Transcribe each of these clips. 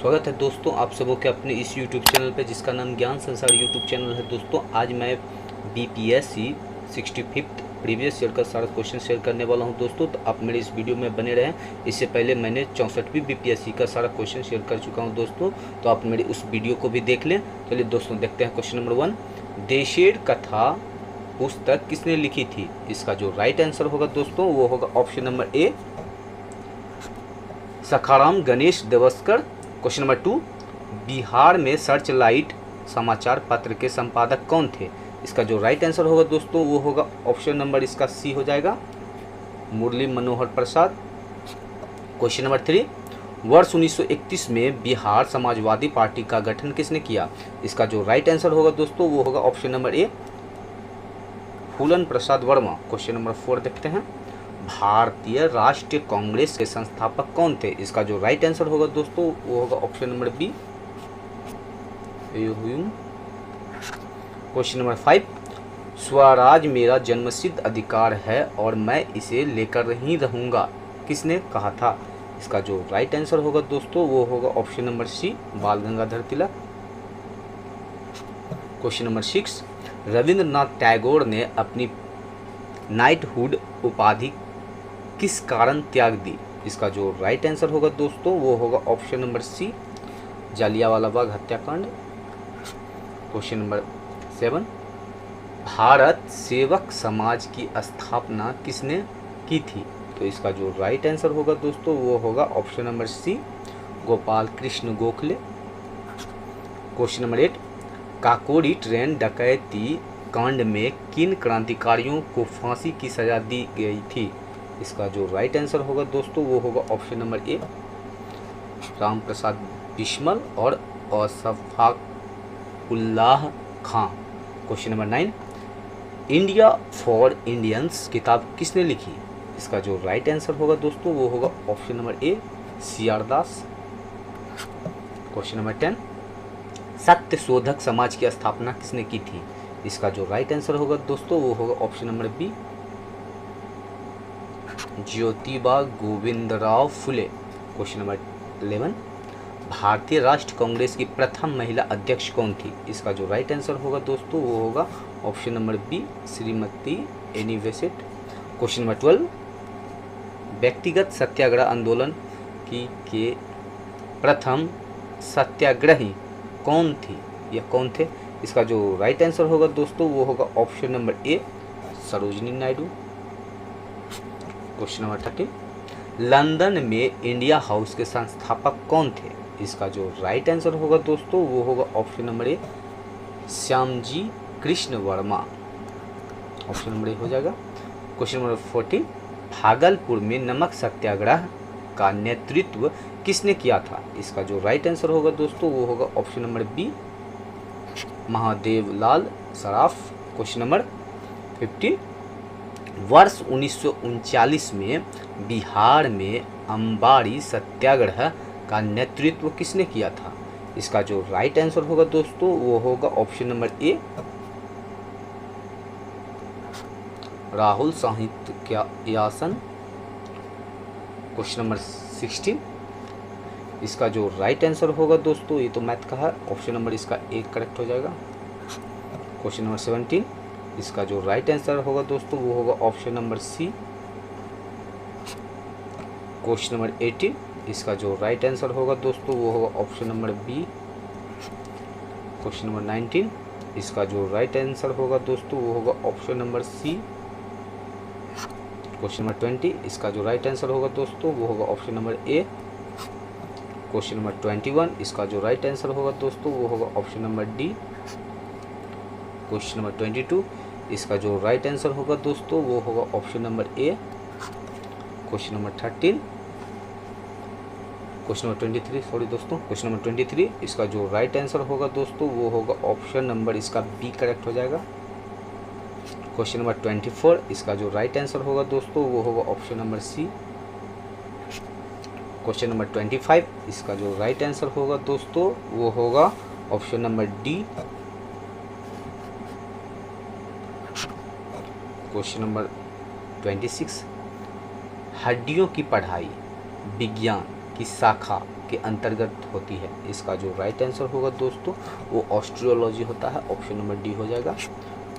स्वागत है दोस्तों आप सबों के अपने इस YouTube चैनल पे जिसका नाम ज्ञान संसार YouTube चैनल है। दोस्तों आज मैं BPSC 65th प्रीवियस ईयर का सारा क्वेश्चन शेयर करने वाला हूं दोस्तों, तो आप मेरे इस वीडियो में बने रहें। इससे पहले मैंने 64वीं BPSC का सारा क्वेश्चन शेयर कर चुका हूं दोस्तों, तो आप मेरी उस वीडियो को भी देख लें। चलिए दोस्तों देखते हैं क्वेश्चन नंबर 1। देशेर कथा पुस्तक किसने लिखी थी? इसका जो राइट आंसर होगा दोस्तों वो होगा ऑप्शन नंबर ए, सखाराम गणेश देवस्कर। क्वेश्चन नंबर 2, बिहार में सर्च लाइट समाचार पत्र के संपादक कौन थे? इसका जो राइट आंसर होगा दोस्तों वो होगा ऑप्शन नंबर इसका सी हो जाएगा, मुरली मनोहर प्रसाद। क्वेश्चन नंबर 3, वर्ष 1931 में बिहार समाजवादी पार्टी का गठन किसने किया? इसका जो राइट आंसर होगा दोस्तों वो होगा ऑप्शन नंबर ए, फूलन प्रसाद वर्मा। क्वेश्चन नंबर 4 देखते हैं, भारतीय राष्ट्रीय कांग्रेस के संस्थापक कौन थे? इसका जो राइट आंसर होगा दोस्तों वो होगा option number B, question number 5, Swaraj मेरा जन्मसिद्ध अधिकार है और मैं इसे लेकर ही रहूंगा, किसने कहा था? इसका जो राइट आंसर होगा दोस्तों वो होगा ऑप्शन नंबर सी, बाल गंगाधर तिलक। क्वेश्चन नंबर 6, रविंद्रनाथ टैगोर ने अपनी नाइटहुड उपाधि किस कारण त्याग दी? इसका जो राइट आंसर होगा दोस्तों वो होगा ऑप्शन नंबर सी, जालियांवाला बाग हत्याकांड। क्वेश्चन नंबर 7, भारत सेवक समाज की स्थापना किसने की थी? तो इसका जो राइट आंसर होगा दोस्तों वो होगा option number C, Gopal Krishna Gokhale. Question number 8, Kakori train डकैती कांड में किन क्रांतिकारियों को फांसी की सजा दी गई थी? इसका जो राइट आंसर होगा दोस्तों वो होगा option number A, Ram Prasad Bismil और Ashfaqulla Khan. Question number 9, India for Indians किताब किसने लिखी? इसका जो राइट आंसर होगा दोस्तों वो होगा ऑप्शन नंबर ए, CR दास। क्वेश्चन नंबर 10, सत्य शोधक समाज की स्थापना किसने की थी? इसका जो राइट आंसर होगा दोस्तों वो होगा option number B, Jyotiba Govindrao Phule. Question number 11, भारतीय राष्ट्रीय कांग्रेस की प्रथम महिला अध्यक्ष कौन थी? इसका जो राइट आंसर होगा दोस्तों वो होगा option number B, Shrimati Annie Besant. Question number 12, व्यक्तिगत सत्याग्रह आंदोलन के प्रथम सत्याग्रही कौन थी या कौन थे? इसका जो राइट आंसर होगा दोस्तों वो होगा ऑप्शन नंबर ए, Sarojini Naidu. Question number 13, London में इंडिया हाउस के संस्थापक कौन थे? इसका जो राइट आंसर होगा दोस्तों वो होगा ऑप्शन नंबर ए, श्यामजी कृष्ण वर्मा। ऑप्शन नंबर ए हो जाएगा। क्वेश्चन नंबर 14, भागलपुर में नमक सत्याग्रह का नेतृत्व किसने किया था? इसका जो राइट आंसर होगा दोस्तों वो होगा option number B, Mahadevlal Saraf. Question number 15, वर्ष 1939 में बिहार में अंबारी सत्याग्रह का नेतृत्व किसने किया था? इसका जो राइट आंसर होगा दोस्तों वो होगा ऑप्शन नंबर ए, राहुल साहित्यासन। क्वेश्चन नंबर 16, इसका जो राइट आंसर होगा दोस्तों ये तो मैथ का है, ऑप्शन नंबर इसका एक करेक्ट हो जाएगा। क्वेश्चन नंबर 17, इसका जो राइट आंसर होगा दोस्तों वो होगा option number C. Question number 18, इसका जो राइट आंसर होगा दोस्तों वो होगा option number B. Question number 19, इसका जो राइट आंसर होगा दोस्तों वो होगा option number C. Question number 20, इसका जो राइट आंसर होगा दोस्तों वो होगा option number A. Question number 21, इसका जो राइट आंसर होगा दोस्तों वो होगा option number D. Question number 22, इसका जो राइट आंसर होगा दोस्तों वो होगा option number A. Question number 13, question number 23 sorry दोस्तों, क्वेश्चन नंबर 23, इसका जो राइट आंसर होगा दोस्तों वो होगा ऑप्शन नंबर इसका बी करेक्ट हो जाएगा। क्वेश्चन नंबर 24, इसका जो राइट आंसर होगा दोस्तों वो होगा option number C. Question number 25, इसका जो राइट आंसर होगा दोस्तों वो होगा option number D. Question number 26, हड्डियों की पढ़ाई विज्ञान की शाखा के अंतर्गत होती है। इसका जो राइट आंसर होगा दोस्तों वो ऑस्ट्रियोलॉजी होता है, ऑप्शन नंबर डी हो जाएगा।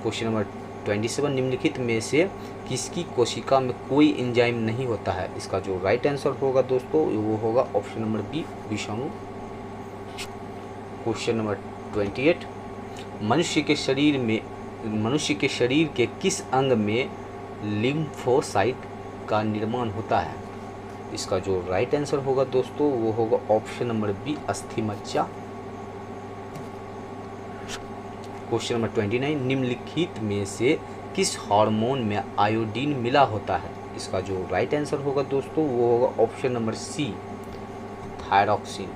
क्वेश्चन नंबर 27, निम्नलिखित में से किसकी कोशिका में कोई एंजाइम नहीं होता है? इसका जो राइट आंसर होगा दोस्तों वो होगा ऑप्शन नंबर बी, विषाणु। क्वेश्चन नंबर 28, मनुष्य के शरीर के किस अंग में लिम्फोसाइट का निर्माण होता है? इसका जो राइट आंसर होगा दोस्तों वो होगा ऑप्शन नंबर बी, अस्थि मज्जा। क्वेश्चन नंबर 29, निम्नलिखित में से किस हार्मोन में आयोडीन मिला होता है? इसका जो राइट आंसर होगा दोस्तों वो होगा option number C, thyroxine.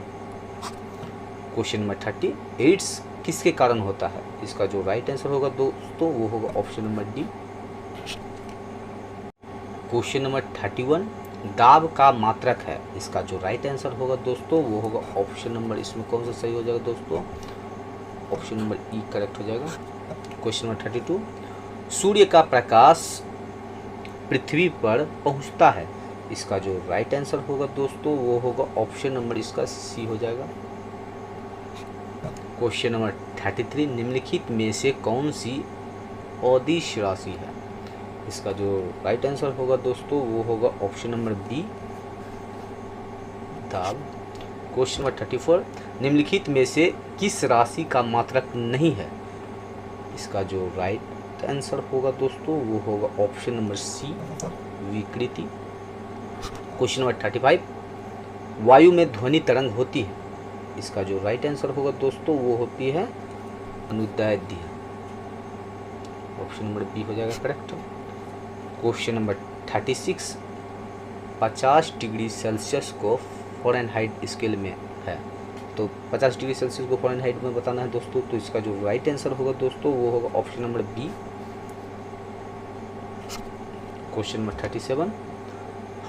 Question number 30, AIDS किसके कारण होता है? इसका जो राइट आंसर होगा दोस्तों वो होगा option number D. Question number 31, दाब का मात्रक है? इसका जो राइट आंसर होगा दोस्तों वो होगा ऑप्शन नंबर, इसमें कौन सा सही हो जाएगा दोस्तों? ऑप्शन नंबर ई करेक्ट हो जाएगा। क्वेश्चन नंबर 32, सूर्य का प्रकाश पृथ्वी पर पहुंचता है? इसका जो राइट आंसर होगा दोस्तों वो होगा ऑप्शन नंबर इसका सी हो जाएगा। क्वेश्चन नंबर 33, निम्नलिखित में से कौन सी अदिश राशि है? इसका जो राइट आंसर होगा दोस्तों वो होगा ऑप्शन नंबर बी, दाब। क्वेश्चन नंबर 34, निम्नलिखित में से किस राशि का मात्रक नहीं है? इसका जो राइट आंसर होगा दोस्तों वो होगा ऑप्शन नंबर सी, विकृति। क्वेश्चन नंबर 35, वायु में ध्वनि तरंग होती है? इसका जो राइट आंसर होगा दोस्तों वो होती है अनुदैर्ध्य, ऑप्शन नंबर बी हो जाएगा correct. Question number 36, 50 degree Celsius को फ़ारेनहाइट स्केल में है, तो 50 डिग्री सेल्सियस को फ़ारेनहाइट में बताना है दोस्तों, तो इसका जो राइट आंसर होगा दोस्तों वो होगा option number B. Question number 37,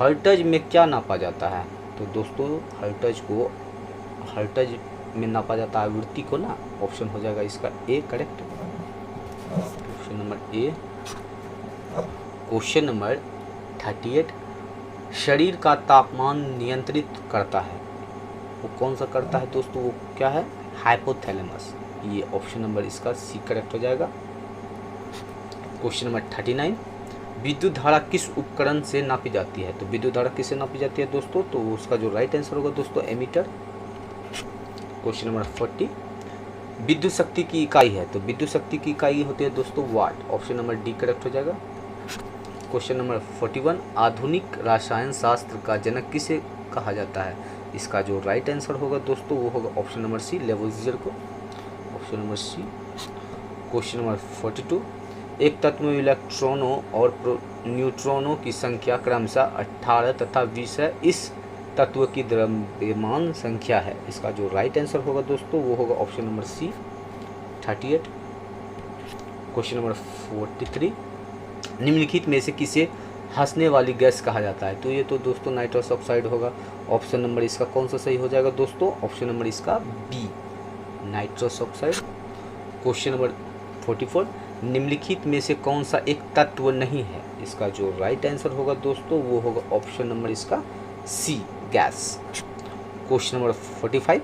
hertz में क्या नापा जाता है? तो दोस्तों हर्ट्ज में नापा जाता है आवृत्ति को ना, ऑप्शन हो जाएगा इसका A correct, option number A. Question number 38, शरीर का तापमान नियंत्रित करता है, वो कौन सा करता है दोस्तों? वो क्या है? हाइपोथैलेमस, ये ऑप्शन नंबर इसका सी करेक्ट हो जाएगा। क्वेश्चन नंबर 39, विद्युत धारा किस उपकरण से नापी जाती है? तो विद्युत धारा किससे नापी जाती है दोस्तों? तो उसका जो राइट आंसर होगा दोस्तों एमीटर। क्वेश्चन नंबर 40, विद्युत शक्ति की इकाई है, तो विद्युत शक्ति की इकाई होती है दोस्तों वाट, ऑप्शन नंबर डी करेक्ट हो जाएगा। क्वेश्चन नंबर 41, आधुनिक रसायन शास्त्र का जनक किसे कहा जाता है? इसका जो राइट आंसर होगा दोस्तों वो होगा ऑप्शन नंबर सी, लेवोइजर को, option number C. Question number 42, एक तत्व में इलेक्ट्रॉनों और न्यूट्रॉनों की संख्या क्रमशः 18 तथा 20 है, इस तत्व की द्रव्यमान संख्या है? इसका जो राइट आंसर होगा दोस्तों वो होगा option number C, 38। Question number 43, निम्नलिखित में से किसे हंसने वाली गैस कहा जाता है? तो ये तो दोस्तों नाइट्रस ऑक्साइड होगा, ऑप्शन नंबर इसका कौन सा सही हो जाएगा दोस्तों? ऑप्शन नंबर इसका B, nitrous oxide. Question number 44, निम्नलिखित में से कौन सा एक तत्व नहीं है? इसका जो राइट आंसर होगा दोस्तों वो होगा ऑप्शन नंबर इसका सी, गैस। क्वेश्चन नंबर 45,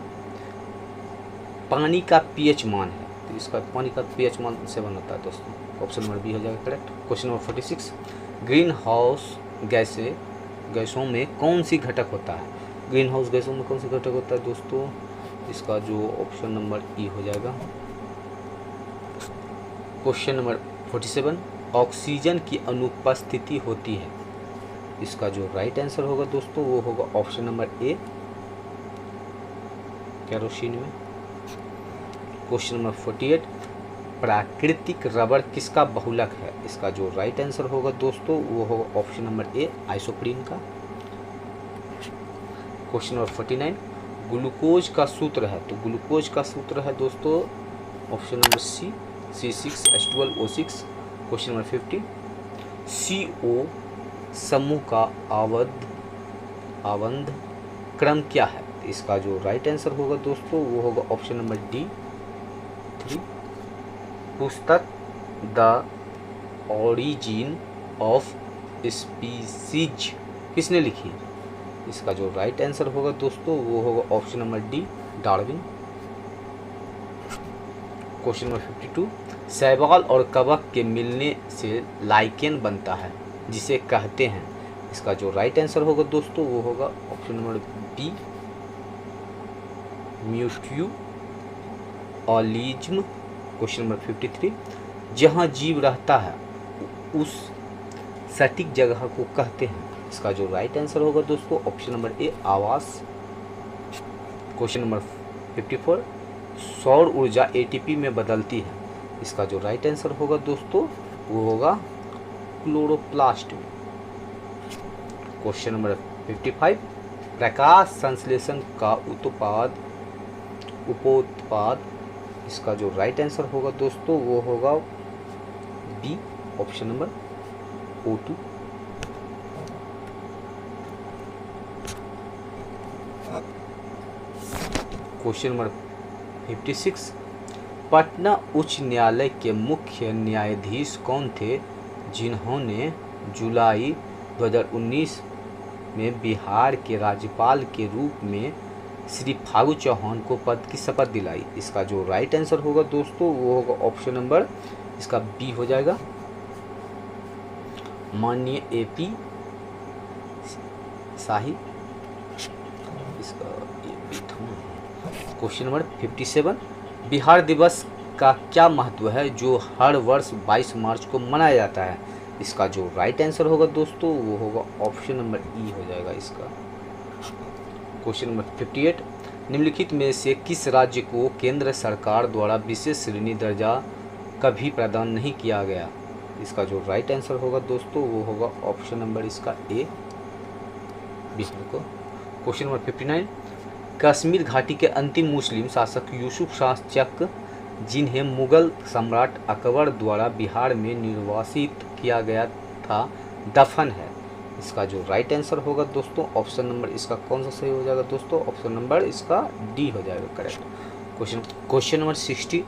पानी का पीएच मान है, तो इसका पानी का पीएच मान 7 होता है दोस्तों, ऑप्शन नंबर बी हो जाएगा correct. Question number 46, green house गैसों में कौन सी घटक होता है? ग्रीन हाउस गैसों में कौन सी घटक होता है दोस्तों? इसका जो ऑप्शन नंबर ई हो जाएगा। क्वेश्चन नंबर 47, ऑक्सीजन की अनुपस्थिति होती है, इसका जो राइट आंसर होगा दोस्तों वो होगा ऑप्शन नंबर ए, केरोसिन में। क्वेश्चन नंबर 48, प्राकृतिक रबर किसका बहुलक है? इसका जो राइट आंसर होगा दोस्तों वो होगा ऑप्शन नंबर ए, आइसोप्रीन का। क्वेश्चन नंबर 49, ग्लूकोज का सूत्र है, तो ग्लूकोज का सूत्र है दोस्तों option number C, C6H12O6। Question number 50, CO समूह का आबंध क्रम क्या है? इसका जो राइट आंसर होगा दोस्तों वो होगा ऑप्शन नंबर डी, 3। पुस्तक द ओरिजिन ऑफ स्पीसीज किसने लिखी? इसका जो राइट आंसर होगा दोस्तों वो होगा option number D, Darwin. Question number 52, शैवाल और कवक के मिलने से लाइकेन बनता है जिसे कहते हैं। इसका जो राइट आंसर होगा दोस्तों वो होगा option number B, mutualism. Question number 53, जहाँ जीव रहता है उस सटीक जगह को कहते हैं। इसका जो राइट आंसर होगा दोस्तों ऑप्शन नंबर ए, आवास। क्वेश्चन नंबर 54, सौर ऊर्जा एटीपी में बदलती है। इसका जो राइट आंसर होगा दोस्तों वो होगा क्लोरोप्लास्ट में। क्वेश्चन नंबर 55, प्रकाश संश्लेषण का उपोत्पाद। इसका जो राइट आंसर होगा दोस्तों वो होगा B, option number O2। Question number 56, Patna उच्च न्यायालय के मुख्य न्यायाधीश कौन थे जिन्होंने जुलाई 2019 में बिहार के राज्यपाल के रूप में श्री फागू चौहान को पद की शपथ दिलाई। इसका जो राइट आंसर होगा दोस्तों वो होगा ऑप्शन नंबर इसका बी हो जाएगा, माननीय AP शाही। इसका क्वेश्चन नंबर 57, बिहार दिवस का क्या महत्व है जो हर वर्ष 22 मार्च को मनाया जाता है। इसका जो राइट आंसर होगा दोस्तों वो होगा ऑप्शन नंबर ई हो जाएगा इसका। क्वेश्चन नंबर 58, निम्नलिखित में से किस राज्य को केंद्र सरकार द्वारा विशेष श्रेणी दर्जा कभी प्रदान नहीं किया गया। इसका जो राइट आंसर होगा दोस्तों वो होगा ऑप्शन नंबर इसका ए, बिहार को। क्वेश्चन नंबर 59, कश्मीर घाटी के अंतिम मुस्लिम शासक यूसुफ शाह चक जिन्हें मुगल सम्राट अकबर द्वारा बिहार में निर्वासित किया गया था, दफन है। इसका जो राइट आंसर होगा दोस्तों ऑप्शन नंबर इसका कौन सा सही हो जाएगा दोस्तों, ऑप्शन नंबर इसका डी हो जाएगा करेक्ट। क्वेश्चन नंबर 60,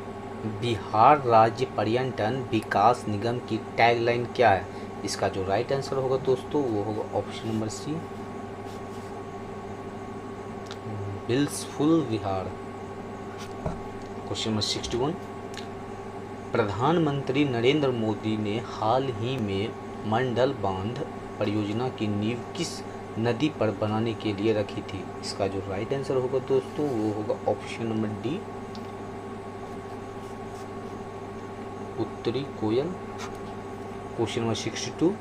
बिहार राज्य पर्यटन विकास निगम की टैगलाइन क्या है। इसका जो राइट आंसर होगा दोस्तों वो होगा option number C, blissful Bihar. Question number 61, प्रधानमंत्री नरेंद्र मोदी ने हाल ही में मंडल बांध परियोजना की नींव किस नदी पर बनाने के लिए रखी थी। इसका जो राइट आंसर होगा दोस्तों वो होगा ऑप्शन नंबर डी, उत्तरी कोयल। क्वेश्चन नंबर 62,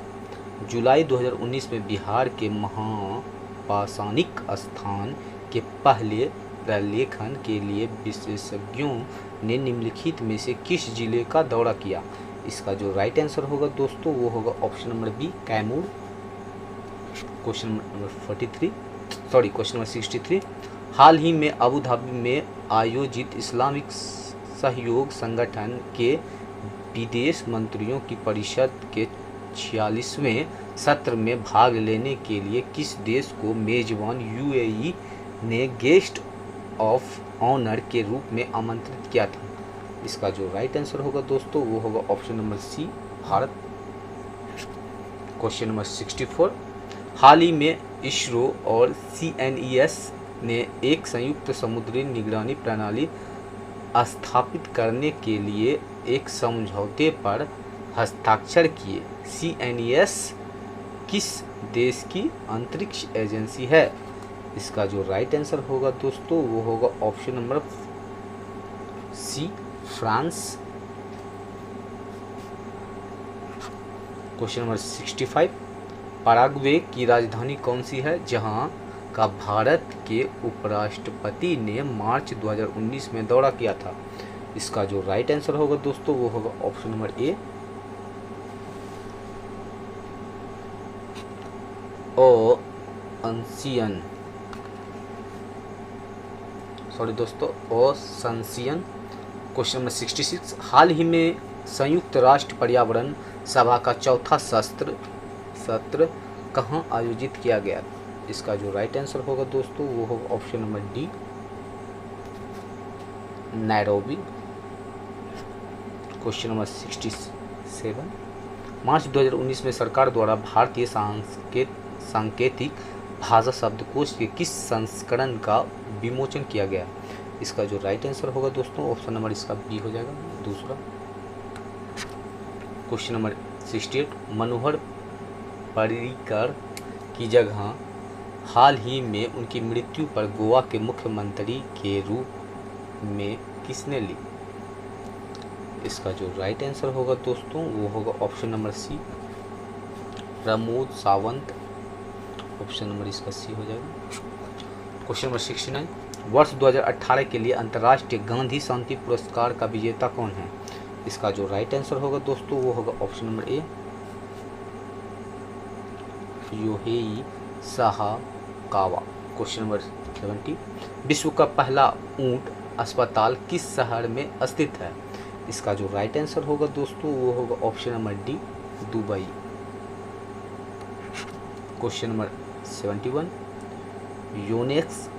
जुलाई 2019 में बिहार के महापाषाणिक स्थान के पहले प्रलेखन के लिए विशेषज्ञों ने निम्नलिखित में से किस जिले का दौरा किया। इसका जो राइट आंसर होगा दोस्तों वो होगा option number B, Kaimur. Question number 63, हाल ही में अबू धाबी में आयोजित इस्लामिक सहयोग संगठन के विदेश मंत्रियों की परिषद के 46वें सत्र में भाग लेने के लिए किस देश को मेजबान UAE ने गेस्ट ऑफ ऑनर के रूप में आमंत्रित किया था। इसका जो राइट आंसर होगा दोस्तों वो होगा option number C, Bharat. Question number 64, हाल ही में इसरो और CNES ने एक संयुक्त समुद्री निगरानी प्रणाली स्थापित करने के लिए एक समझौते पर हस्ताक्षर किए। CNES किस देश की अंतरिक्ष एजेंसी है। इसका जो राइट आंसर होगा दोस्तों वो होगा option number C, France. Question number 65, Paraguay की राजधानी कौन सी है जहां का भारत के उपराष्ट्रपति ने मार्च 2019 में दौरा किया था। इसका जो राइट आंसर होगा दोस्तों वो होगा ऑप्शन नंबर ए, ओसंसियन। क्वेश्चन नंबर 66, हाल ही में संयुक्त राष्ट्र पर्यावरण सभा का चौथा सत्र कहाँ आयोजित किया गया। इसका जो राइट आंसर होगा दोस्तों वो होगा option number D, Nairobi. Question number 67, मार्च 2019 में सरकार द्वारा भारतीय सांकेतिक भाषा शब्दकोश के किस संस्करण का विमोचन किया गया? इसका जो राइट आंसर होगा दोस्तों ऑप्शन नंबर इसका बी हो जाएगा, दूसरा। क्वेश्चन नंबर 68, मनोहर पर्रिकर की जगह हाल ही में उनकी मृत्यु पर गोवा के मुख्यमंत्री के रूप में किसने ली? इसका जो राइट आंसर होगा दोस्तों वो होगा option number C, Pramod Sawant. Option number इसका सी हो जाएगा। क्वेश्चन नंबर 69, वर्ष 2018 के लिए अंतर्राष्ट्रीय गांधी शांति पुरस्कार का विजेता कौन है? इसका जो राइट आंसर होगा दोस्तों वो होगा option number A, Yohei Sasakawa. Question number 70, विश्व का पहला ऊंट अस्पताल किस शहर में स्थित है? इसका जो राइट आंसर होगा दोस्तों वो होगा option number D, Dubai. Question number 71, Yonex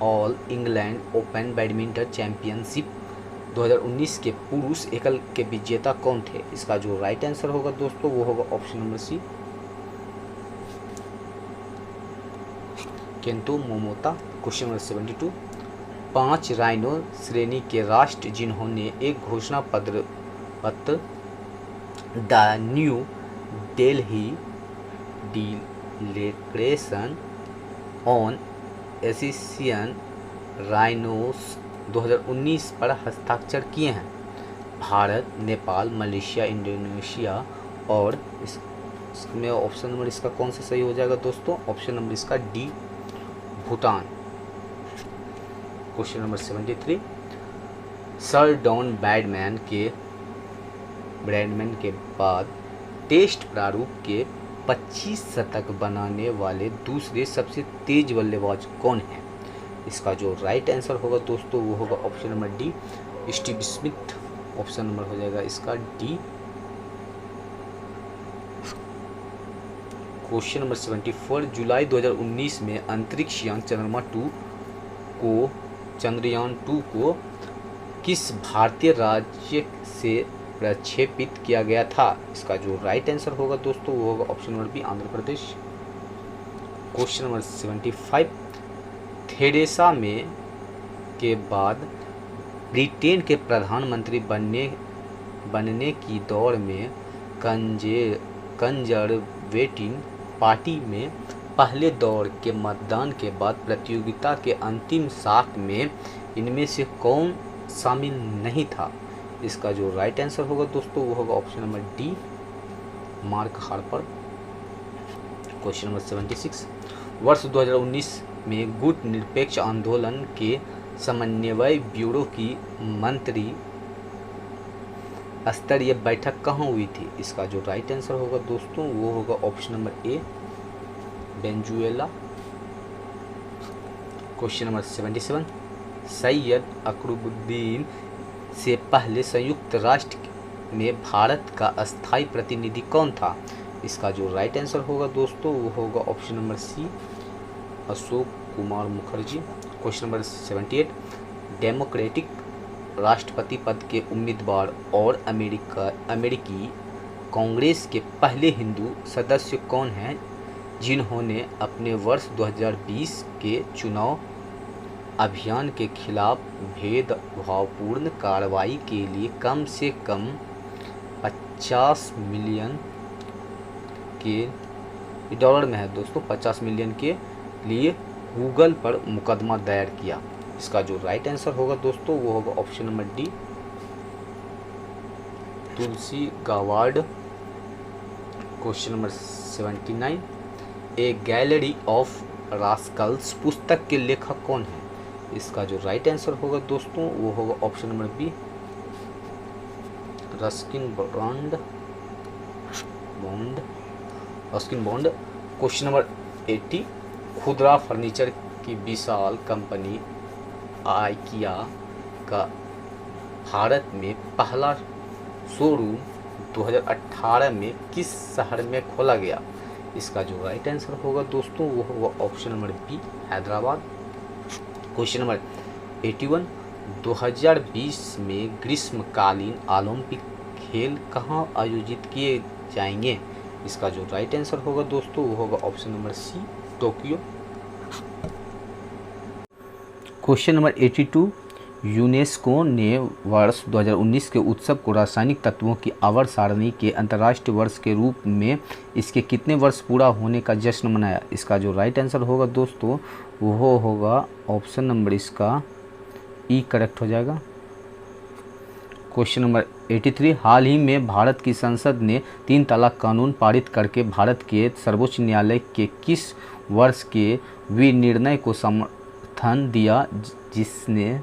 all England open badminton championship 2019 के पुरुष एकल के विजेता कौन थे? इसका जो राइट आंसर होगा दोस्तों वो होगा option number C, Kento Momota. Question number 72, 5 rhino श्रेणी के राष्ट्र जिन्होंने एक घोषणा पत्र the New Delhi declaration on Asian rhinos 2019 पर हस्ताक्षर किए हैं? भारत, नेपाल, मलेशिया, इंडोनेशिया और इसमें ऑप्शन नंबर इसका कौन सा सही हो जाएगा दोस्तों? ऑप्शन नंबर इसका D, Bhutan. Question number 73, sir Don Bradman के बाद टेस्ट प्रारूप के 25 शतक बनाने वाले दूसरे सबसे तेज बल्लेबाज कौन है? इसका जो राइट आंसर होगा दोस्तों वो होगा option number D, Steve Smith. Option number हो जाएगा इसका डी। क्वेश्चन नंबर 74, जुलाई 2019 में अंतरिक्ष यान चंद्रयान 2 को किस भारतीय राज्य से प्रक्षेपित किया गया था? इसका जो राइट आंसर होगा दोस्तों वो होगा option number B, Andhra Pradesh. Question number 75, Theresa May के बाद ब्रिटेन के प्रधानमंत्री बनने की दौड़ में कंजरवेटिव पार्टी में पहले दौर के मतदान के बाद प्रतियोगिता के अंतिम 7 में इनमें से कौन शामिल नहीं था? इसका जो राइट आंसर होगा दोस्तों वो होगा option number D, mark Harper. Question number 76, वर्ष 2019 में गुट निरपेक्ष आंदोलन के समन्वय ब्यूरो की मंत्री स्तरीय बैठक कहाँ हुई थी? इसका जो राइट आंसर होगा दोस्तों वो होगा ऑप्शन नंबर ए, Venezuela. Question number 77, Syed Akbaruddin से पहले संयुक्त राष्ट्र में भारत का अस्थायी प्रतिनिधि कौन था? इसका जो राइट आंसर होगा दोस्तों वो होगा option number C, Ashok Kumar Mukherjee. Question number 78, democratic राष्ट्रपति पद के उम्मीदवार और अमेरिकी कांग्रेस के पहले हिंदू सदस्य कौन हैं जिन्होंने अपने वर्ष 2020 के चुनाव अभियान के खिलाफ भेदभावपूर्ण कार्रवाई के लिए कम से कम 50 मिलियन के डॉलर में है दोस्तों, 50 मिलियन के लिए गूगल पर मुकदमा दायर किया? इसका जो राइट आंसर होगा दोस्तों वो होगा option number D, Tulsi Gabbard. Question number 79, a gallery of rascals पुस्तक के लेखक कौन है? इसका जो राइट आंसर होगा दोस्तों वो होगा option number B, Ruskin Bond. Question number 80, खुदरा फर्नीचर की विशाल कंपनी आइकिया का भारत में पहला शोरूम 2018 में किस शहर में खोला गया? इसका जो राइट आंसर होगा दोस्तों वो होगा option number B, Hyderabad. Question number 81, 2020 में ग्रीष्मकालीन ओलंपिक खेल कहाँ आयोजित किए जाएंगे? इसका जो राइट आंसर होगा दोस्तों वो होगा option number C, Tokyo. Question number 82, UNESCO ने वर्ष 2019 के उत्सव को रासायनिक तत्वों की आवर्त सारणी के अंतर्राष्ट्रीय वर्ष के रूप में इसके कितने वर्ष पूरा होने का जश्न मनाया? इसका जो राइट आंसर होगा दोस्तों वो होगा ऑप्शन नंबर इसका ई करेक्ट हो जाएगा। क्वेश्चन नंबर 83, हाल ही में भारत की संसद ने 3 तलाक कानून पारित करके भारत के सर्वोच्च न्यायालय के किस वर्ष के विनिर्णय को समर्थन दिया जिसने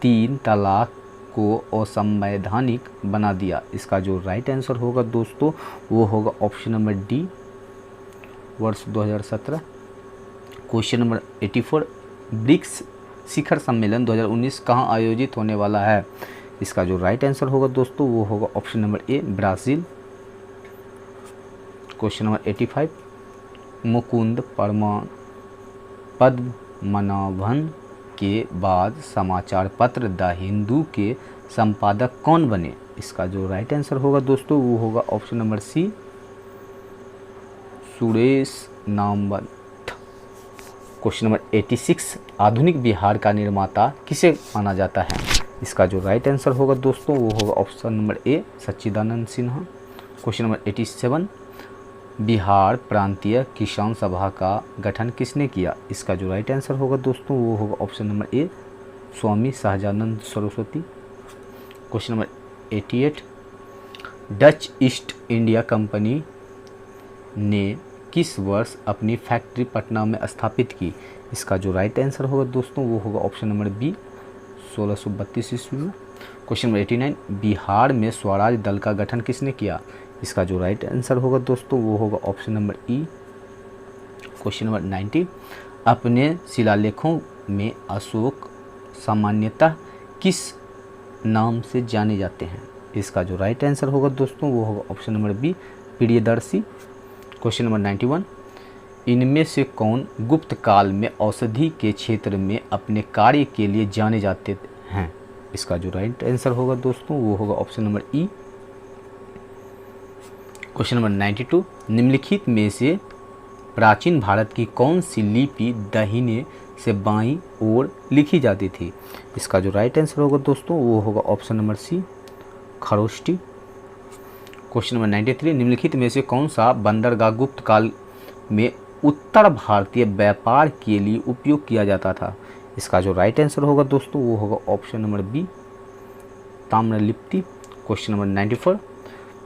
3 तलाक को असंवैधानिक बना दिया? इसका जो राइट आंसर होगा दोस्तों वो होगा ऑप्शन नंबर डी, वर्ष 2017। क्वेश्चन नंबर 84, ब्रिक्स शिखर सम्मेलन 2019 कहाँ आयोजित होने वाला है? इसका जो राइट आंसर होगा दोस्तों वो होगा ऑप्शन नंबर ए, Brazil. Question number 85, Mukund Padmanabhan के बाद समाचार पत्र द हिंदू के संपादक कौन बने? इसका जो राइट आंसर होगा दोस्तों वो होगा ऑप्शन नंबर सी, सुरेश नामवंत। क्वेश्चन नंबर 86, आधुनिक बिहार का निर्माता किसे माना जाता है? इसका जो राइट आंसर होगा दोस्तों वो होगा ऑप्शन नंबर ए, सच्चिदानंद सिन्हा। क्वेश्चन नंबर 87, बिहार प्रांतीय किसान सभा का गठन किसने किया? इसका जो राइट आंसर होगा दोस्तों वो होगा ऑप्शन नंबर ए, Swami Sahajanand Saraswati. Question number 88, Dutch east India company ने किस वर्ष अपनी फैक्ट्री पटना में स्थापित की? इसका जो राइट आंसर होगा दोस्तों वो होगा ऑप्शन नंबर बी, 1632 ईस्वी में। क्वेश्चन नंबर 89, बिहार में स्वराज दल का गठन किसने किया? इसका जो राइट आंसर होगा दोस्तों वो होगा ऑप्शन नंबर ई। क्वेश्चन नंबर 90, अपने शिलालेखों में अशोक सामान्यतः किस नाम से जाने जाते हैं? इसका जो राइट आंसर होगा दोस्तों वो होगा option number B, Priyadarshi. Question number 91, इनमें से कौन गुप्त काल में औषधि के क्षेत्र में अपने कार्य के लिए जाने जाते हैं? इसका जो राइट आंसर होगा दोस्तों वो होगा ऑप्शन नंबर ई। क्वेश्चन नंबर 92, निम्नलिखित में से प्राचीन भारत की कौन सी लिपि दाहिने से बाईं ओर लिखी जाती थी? इसका जो राइट आंसर होगा दोस्तों वो होगा option number C, Kharosthi. Question number 93, निम्नलिखित में से कौन सा बंदरगाह गुप्त काल में उत्तर भारतीय व्यापार के लिए उपयोग किया जाता था? इसका जो राइट आंसर होगा दोस्तों वो होगा option number B, Tamralipti. Question number 94,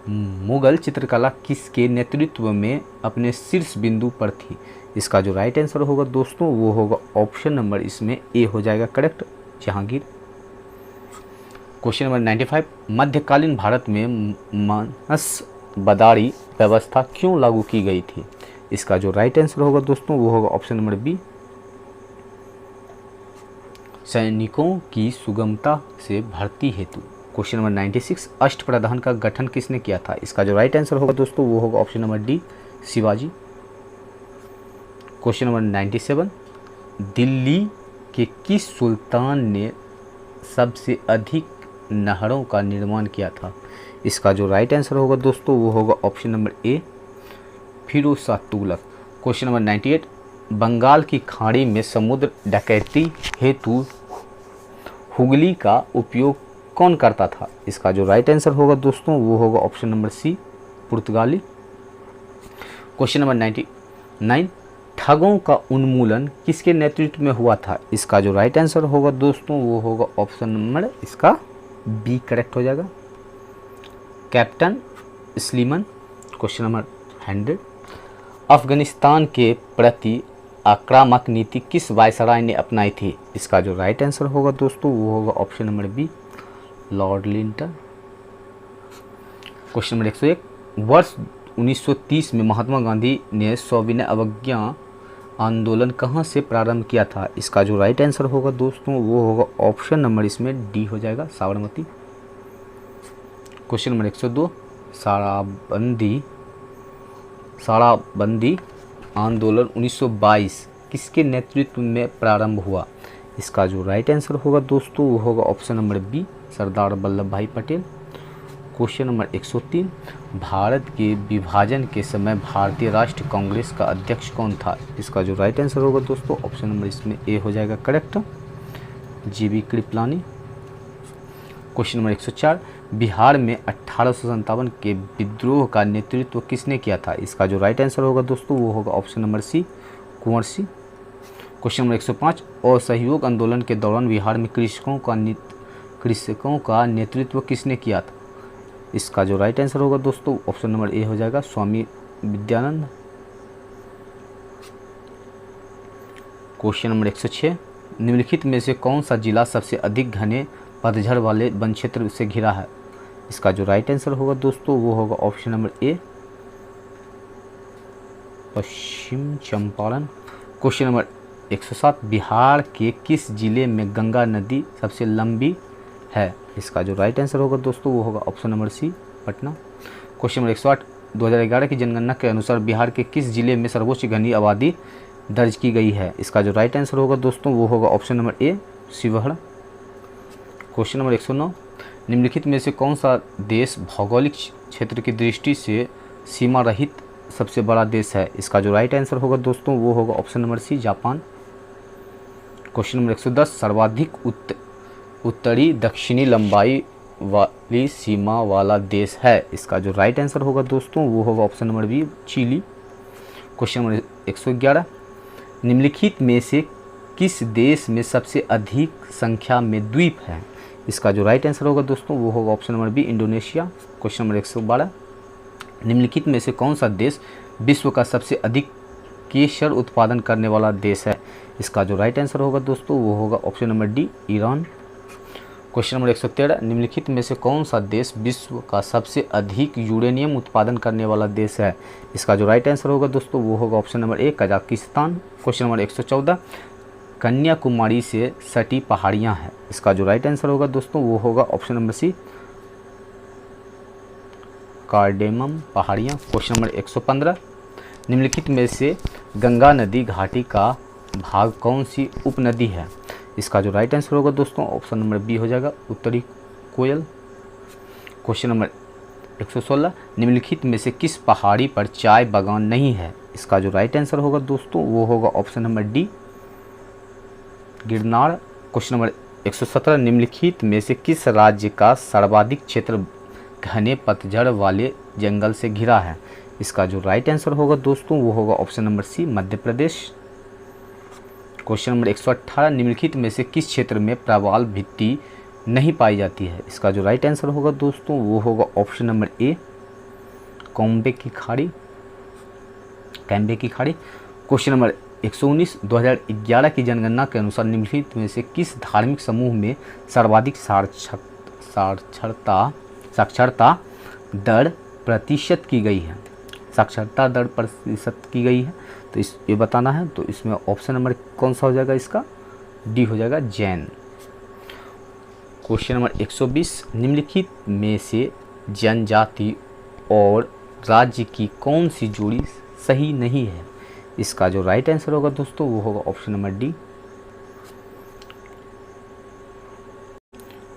Mughal चित्रकला किसके नेतृत्व में अपने शीर्ष बिंदु पर थी? इसका जो राइट आंसर होगा दोस्तों वो होगा ऑप्शन नंबर इसमें ए हो जाएगा करेक्ट, जहांगीर। क्वेश्चन नंबर 95, मध्यकालीन भारत में मनसबदारी व्यवस्था क्यों लागू की गई थी? इसका जो राइट आंसर होगा दोस्तों वो होगा ऑप्शन नंबर बी, सैनिकों की सुगमता से भर्ती हेतु। क्वेश्चन नंबर 96, अष्टप्रधान का गठन किसने किया था? इसका जो राइट आंसर होगा दोस्तों वो होगा option number D, Shivaji. Question number 97, Delhi के किस सुल्तान ने सबसे अधिक नहरों का निर्माण किया था? इसका जो राइट आंसर होगा दोस्तों वो होगा option number A, Firoz Shah Tughlaq. Question number 98, Bengal की खाड़ी में समुद्र डकैती हेतु हुगली का उपयोग कौन करता था? इसका जो राइट आंसर होगा दोस्तों वो होगा ऑप्शन नंबर सी, पुर्तगाली। क्वेश्चन नंबर 99, ठगों का उन्मूलन किसके नेतृत्व में हुआ था? इसका जो राइट आंसर होगा दोस्तों वो होगा ऑप्शन नंबर इसका बी करेक्ट हो जाएगा, captain Sleeman. Question number 100, Afghanistan के प्रति आक्रामक नीति किस वायसराय ने अपनाई थी? इसका जो राइट आंसर होगा दोस्तों वो होगा option number B, lord Lytton. Question number 101, वर्ष 1930 में महात्मा गांधी ने सविनय अवज्ञा आंदोलन कहाँ से प्रारंभ किया था? इसका जो राइट आंसर होगा दोस्तों वो होगा ऑप्शन नंबर इसमें डी हो जाएगा, साबरमती। क्वेश्चन नंबर 102, साराबंदी आंदोलन 1922 किसके नेतृत्व में प्रारंभ हुआ? इसका जो राइट आंसर होगा दोस्तों वो होगा option number B, Sardar Vallabh भाई पटेल। क्वेश्चन नंबर 103, भारत के विभाजन के समय भारतीय राष्ट्रीय कांग्रेस का अध्यक्ष कौन था? इसका जो राइट आंसर होगा दोस्तों ऑप्शन नंबर इसमें ए हो जाएगा correct, GB Kripalani. Question number 104, Bihar में 1857 के विद्रोह का नेतृत्व किसने किया था? इसका जो राइट आंसर होगा दोस्तों वो होगा ऑप्शन नंबर सी, कुंवर सिंह। क्वेश्चन नंबर 105, असहयोग आंदोलन के दौरान बिहार में कृषकों का नेतृत्व किसने किया था? इसका जो राइट आंसर होगा दोस्तों ऑप्शन नंबर ए हो जाएगा स्वामी विद्यानंद। क्वेश्चन नंबर 106, निम्नलिखित में से कौन सा जिला सबसे अधिक घने पतझड़ वाले वन क्षेत्र से घिरा है? इसका जो राइट आंसर होगा दोस्तों वो होगा ऑप्शन नंबर ए, पश्चिम चंपारण। क्वेश्चन नंबर 107, बिहार के किस जिले में गंगा नदी सबसे लंबी है? इसका जो राइट आंसर होगा दोस्तों वो होगा option number C, Patna. Question number 108, 2011 की जनगणना के अनुसार बिहार के किस जिले में सर्वोच्च घनी आबादी दर्ज की गई है? इसका जो राइट आंसर होगा दोस्तों वो होगा ऑप्शन नंबर ए, शिवहर। क्वेश्चन नंबर 109, निम्नलिखित में से कौन सा देश भौगोलिक क्षेत्र की दृष्टि से सीमा रहित सबसे बड़ा देश है? इसका जो राइट आंसर होगा दोस्तों वो होगा option number C, Japan. Question number 110, सर्वाधिक उत्तरी दक्षिणी लंबाई वाली सीमा वाला देश है? इसका जो राइट आंसर होगा दोस्तों वो होगा option number B, Chile. Question number 111, निम्नलिखित में से किस देश में सबसे अधिक संख्या में द्वीप हैं? इसका जो राइट आंसर होगा दोस्तों वो होगा option number B, Indonesia. Question number 112, निम्नलिखित में से कौन सा देश विश्व का सबसे अधिक केसर उत्पादन करने वाला देश है? इसका जो राइट आंसर होगा दोस्तों वो होगा option number D, Iran. Question number 113, निम्नलिखित में से कौन सा देश विश्व का सबसे अधिक यूरेनियम उत्पादन करने वाला देश है? इसका जो राइट आंसर होगा दोस्तों वो होगा ऑप्शन नंबर ए, कजाकिस्तान। क्वेश्चन नंबर 114, कन्याकुमारी से सटी पहाड़ियाँ हैं? इसका जो राइट आंसर होगा दोस्तों वो होगा ऑप्शन नंबर सी, कार्डेमम पहाड़ियाँ। क्वेश्चन नंबर 115, निम्नलिखित में से गंगा नदी घाटी का भाग कौन सी उपनदी है? इसका जो राइट आंसर होगा दोस्तों ऑप्शन नंबर बी हो जाएगा, उत्तरी कोयल। क्वेश्चन नंबर 116, निम्नलिखित में से किस पहाड़ी पर चाय बागान नहीं है? इसका जो राइट आंसर होगा दोस्तों वो होगा option number D, Girnar. Question number 117, निम्नलिखित में से किस राज्य का सर्वाधिक क्षेत्र घने पतझड़ वाले जंगल से घिरा है? इसका जो राइट आंसर होगा दोस्तों वो होगा ऑप्शन नंबर सी, मध्य प्रदेश। क्वेश्चन नंबर 118, निम्नलिखित में से किस क्षेत्र में प्रवाल भित्ति नहीं पाई जाती है? इसका जो राइट आंसर होगा दोस्तों वो होगा ऑप्शन नंबर ए, कैम्बे की खाड़ी। क्वेश्चन नंबर 119, 2011 की जनगणना के अनुसार निम्नलिखित में से किस धार्मिक समूह में सर्वाधिक साक्षरता दर प्रतिशत की गई है? साक्षरता दर प्रतिशत की गई है तो ये बताना है। तो इसमें ऑप्शन नंबर कौन सा हो जाएगा? इसका डी हो जाएगा, जैन। क्वेश्चन नंबर 120, निम्नलिखित में से जनजाति और राज्य की कौन सी जोड़ी सही नहीं है? इसका जो राइट आंसर होगा दोस्तों वो होगा option number D.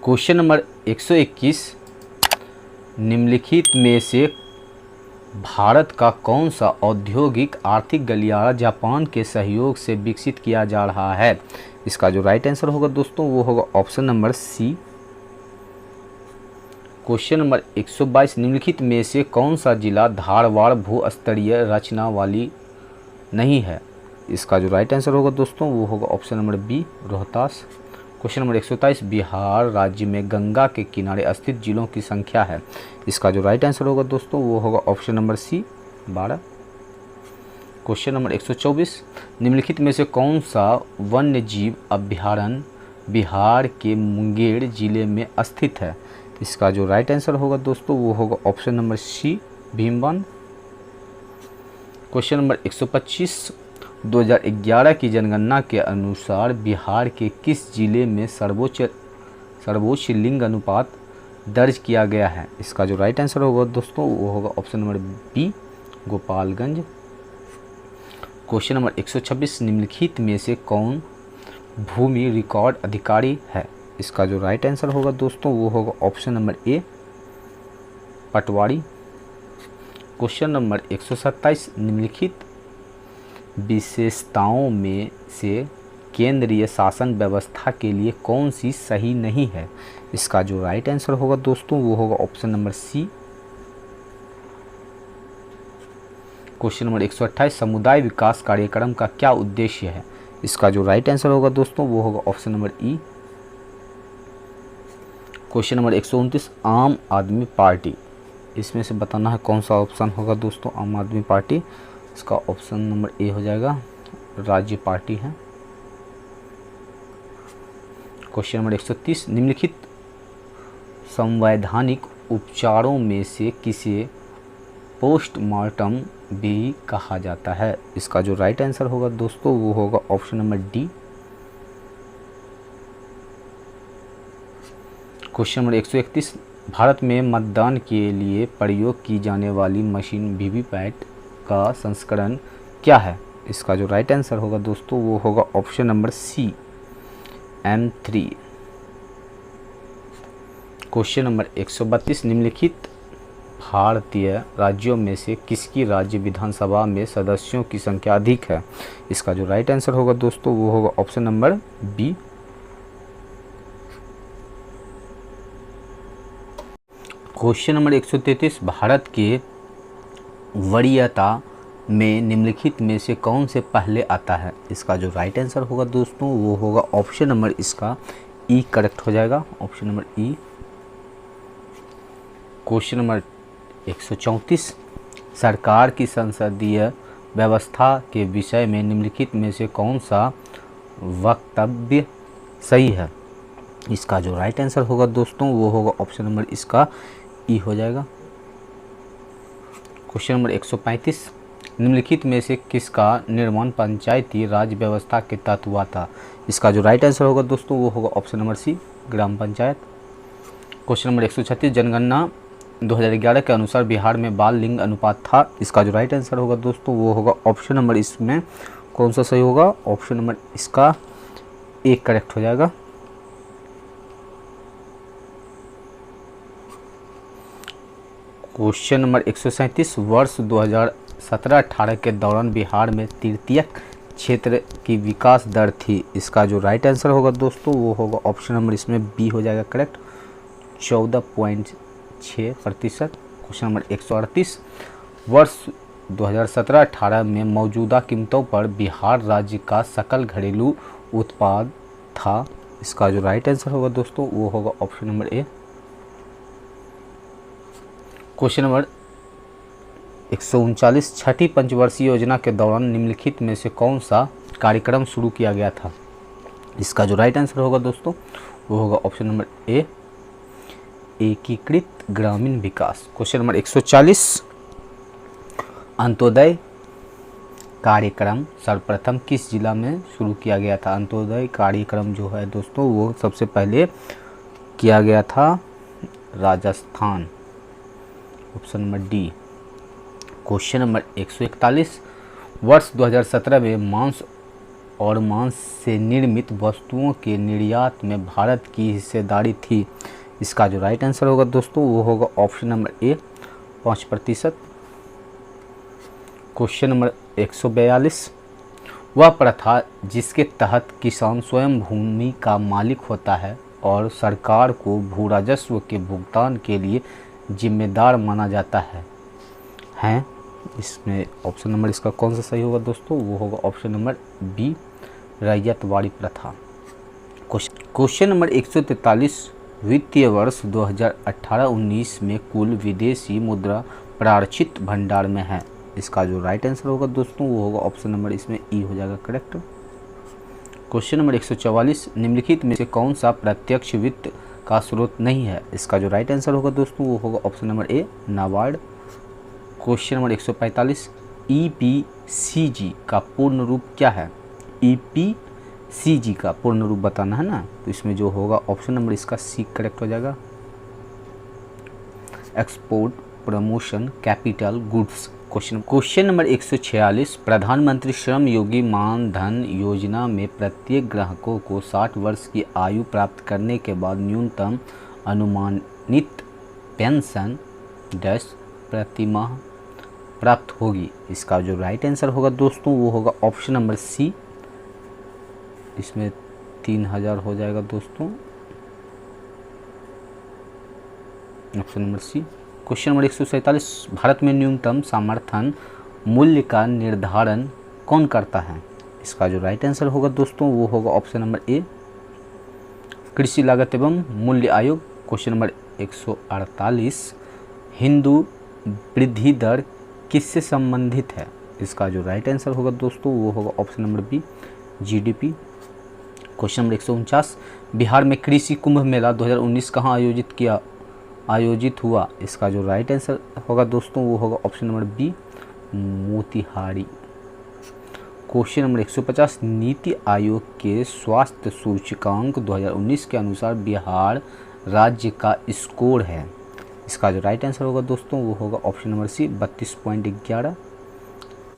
Question number 121, निम्नलिखित में से भारत का कौन सा औद्योगिक आर्थिक गलियारा जापान के सहयोग से विकसित किया जा रहा है? इसका जो राइट आंसर होगा दोस्तों वो होगा option number C. Question number 122, निम्नलिखित में से कौन सा जिला धारवाड़ भूस्तरीय रचना वाली नहीं है? इसका जो राइट आंसर होगा दोस्तों वो होगा option number B, Rohtas. Question number 123, Bihar राज्य में गंगा के किनारे स्थित जिलों की संख्या है? इसका जो राइट आंसर होगा दोस्तों वो होगा option number C, 12। Question number 124, निम्नलिखित में से कौन सा वन्य जीव अभयारण्य बिहार के मुंगेर जिले में स्थित है? इसका जो राइट आंसर होगा दोस्तों वो होगा ऑप्शन नंबर सी, भीमवन। क्वेश्चन नंबर 125, 2011 की जनगणना के अनुसार बिहार के किस जिले में सर्वोच्च लिंग अनुपात दर्ज किया गया है? इसका जो राइट आंसर होगा दोस्तों वो होगा option number B, Gopalganj. Question number 126, निम्नलिखित में से कौन भूमि रिकॉर्ड अधिकारी है? इसका जो राइट आंसर होगा दोस्तों वो होगा ऑप्शन नंबर ए, पटवारी। क्वेश्चन नंबर 127, निम्नलिखित विशेषताओं में से केंद्रीय शासन व्यवस्था के लिए कौन सी सही नहीं है? इसका जो राइट आंसर होगा दोस्तों वो होगा option number C. Question number 128, समुदाय विकास कार्यक्रम का क्या उद्देश्य है? इसका जो राइट आंसर होगा दोस्तों वो होगा ऑप्शन नंबर ई। क्वेश्चन नंबर 129, आम आदमी पार्टी, इसमें से बताना है कौन सा ऑप्शन होगा दोस्तों आम आदमी पार्टी। इसका ऑप्शन नंबर ए हो जाएगा, राज्य पार्टी है। क्वेश्चन नंबर 130, निम्नलिखित संवैधानिक उपचारों में से किसे पोस्टमार्टम भी कहा जाता है? इसका जो राइट आंसर होगा दोस्तों वो होगा option number D. Question number 131, Bharat में मतदान के लिए प्रयोग की जाने वाली मशीन वीवीपैट का संस्करण क्या है? इसका जो राइट आंसर होगा दोस्तों वो होगा option number C, M3। Question number 132, निम्नलिखित भारतीय राज्यों में से किसकी राज्य विधानसभा में सदस्यों की संख्या अधिक है? इसका जो राइट आंसर होगा दोस्तों वो होगा option number B. Question number 133, Bharat के वरीयता में निम्नलिखित में से कौन से पहले आता है? इसका जो राइट आंसर होगा दोस्तों वो होगा ऑप्शन नंबर इसका ई करेक्ट हो जाएगा, ऑप्शन नंबर ई। क्वेश्चन नंबर 134, सरकार की संसदीय व्यवस्था के विषय में निम्नलिखित में से कौन सा वक्तव्य सही है? इसका जो राइट आंसर होगा दोस्तों वो होगा ऑप्शन नंबर इसका ई हो जाएगा। क्वेश्चन नंबर 135, निम्नलिखित में से किसका निर्माण पंचायती राज व्यवस्था के तहत हुआ था? इसका जो राइट आंसर होगा दोस्तों वो होगा ऑप्शन नंबर सी, ग्राम पंचायत। क्वेश्चन नंबर 136, जनगणना 2011 के अनुसार बिहार में बाल लिंग अनुपात था। इसका जो राइट आंसर होगा दोस्तों वो होगा ऑप्शन नंबर इसमें कौन सा सही होगा? ऑप्शन नंबर इसका ए करेक्ट हो जाएगा। क्वेश्चन नंबर 137, वर्ष 2017-18 के दौरान बिहार में तृतीयक क्षेत्र की विकास दर थी। इसका जो राइट आंसर होगा दोस्तों वो होगा ऑप्शन नंबर इसमें बी हो जाएगा करेक्ट, 14.6%। क्वेश्चन नंबर 138, वर्ष 2017-18 में मौजूदा कीमतों पर बिहार राज्य का सकल घरेलू उत्पाद था। इसका जो राइट आंसर होगा दोस्तों वो होगा option number A. Question number 139, छठी पंचवर्षीय योजना के दौरान निम्नलिखित में से कौन सा कार्यक्रम शुरू किया गया था? इसका जो राइट आंसर होगा दोस्तों वो होगा ऑप्शन नंबर ए, एकीकृत ग्रामीण विकास। क्वेश्चन नंबर 140, अंत्योदय कार्यक्रम सर्वप्रथम किस जिला में शुरू किया गया था? अंत्योदय कार्यक्रम जो है दोस्तों वो सबसे पहले किया गया था Rajasthan, option number D. Question number 141, वर्ष 2017 में मांस और मांस से निर्मित वस्तुओं के निर्यात में भारत की हिस्सेदारी थी। इसका जो राइट आंसर होगा दोस्तों वो होगा ऑप्शन नंबर ए, 5%। क्वेश्चन नंबर 142, वह प्रथा जिसके तहत किसान स्वयं भूमि का मालिक होता है और सरकार को भू राजस्व के भुगतान के लिए जिम्मेदार माना जाता है इसमें ऑप्शन नंबर इसका कौन सा सही होगा दोस्तों वो होगा ऑप्शन नंबर बी, रैयतवाड़ी प्रथा। क्वेश्चन नंबर 143, वित्तीय वर्ष 2018-19 में कुल विदेशी मुद्रा प्रारक्षित भंडार में है। इसका जो राइट आंसर होगा दोस्तों वो होगा ऑप्शन नंबर इसमें ई हो जाएगा करेक्ट। क्वेश्चन नंबर 144, निम्नलिखित में से कौन सा प्रत्यक्ष वित्त का स्रोत नहीं है? इसका जो राइट आंसर होगा दोस्तों वो होगा ऑप्शन नंबर ए, नाबार्ड। क्वेश्चन नंबर 145, EPCG का पूर्ण रूप क्या है? EPCG का पूर्ण रूप बताना है ना, तो इसमें जो होगा ऑप्शन नंबर इसका सी करेक्ट हो जाएगा, export promotion capital goods. Question number 146, प्रधानमंत्री श्रम योगी मानधन योजना में प्रत्येक ग्राहकों को 60 वर्ष की आयु प्राप्त करने के बाद न्यूनतम अनुमानित पेंशन डैश प्रति माह प्राप्त होगी। इसका जो राइट आंसर होगा दोस्तों वो होगा ऑप्शन नंबर सी, इसमें 3000 हो जाएगा दोस्तों, option number C. Question number 147, Bharat में न्यूनतम समर्थन मूल्य का निर्धारण कौन करता है? इसका जो राइट आंसर होगा दोस्तों वो होगा ऑप्शन नंबर ए, कृषि लागत एवं मूल्य आयोग। क्वेश्चन नंबर 148, हिंदू वृद्धि दर किससे संबंधित है? इसका जो राइट आंसर होगा दोस्तों वो होगा option number B, GDP. Question number 149, Bihar में कृषि कुंभ मेला 2019 कहाँ आयोजित हुआ? इसका जो राइट आंसर होगा दोस्तों वो होगा option number B, Motihari. Question number 150, NITI आयोग के स्वास्थ्य सूचकांक 2019 के अनुसार बिहार राज्य का स्कोर है। इसका जो राइट आंसर होगा दोस्तों वो होगा ऑप्शन नंबर सी, 32.11।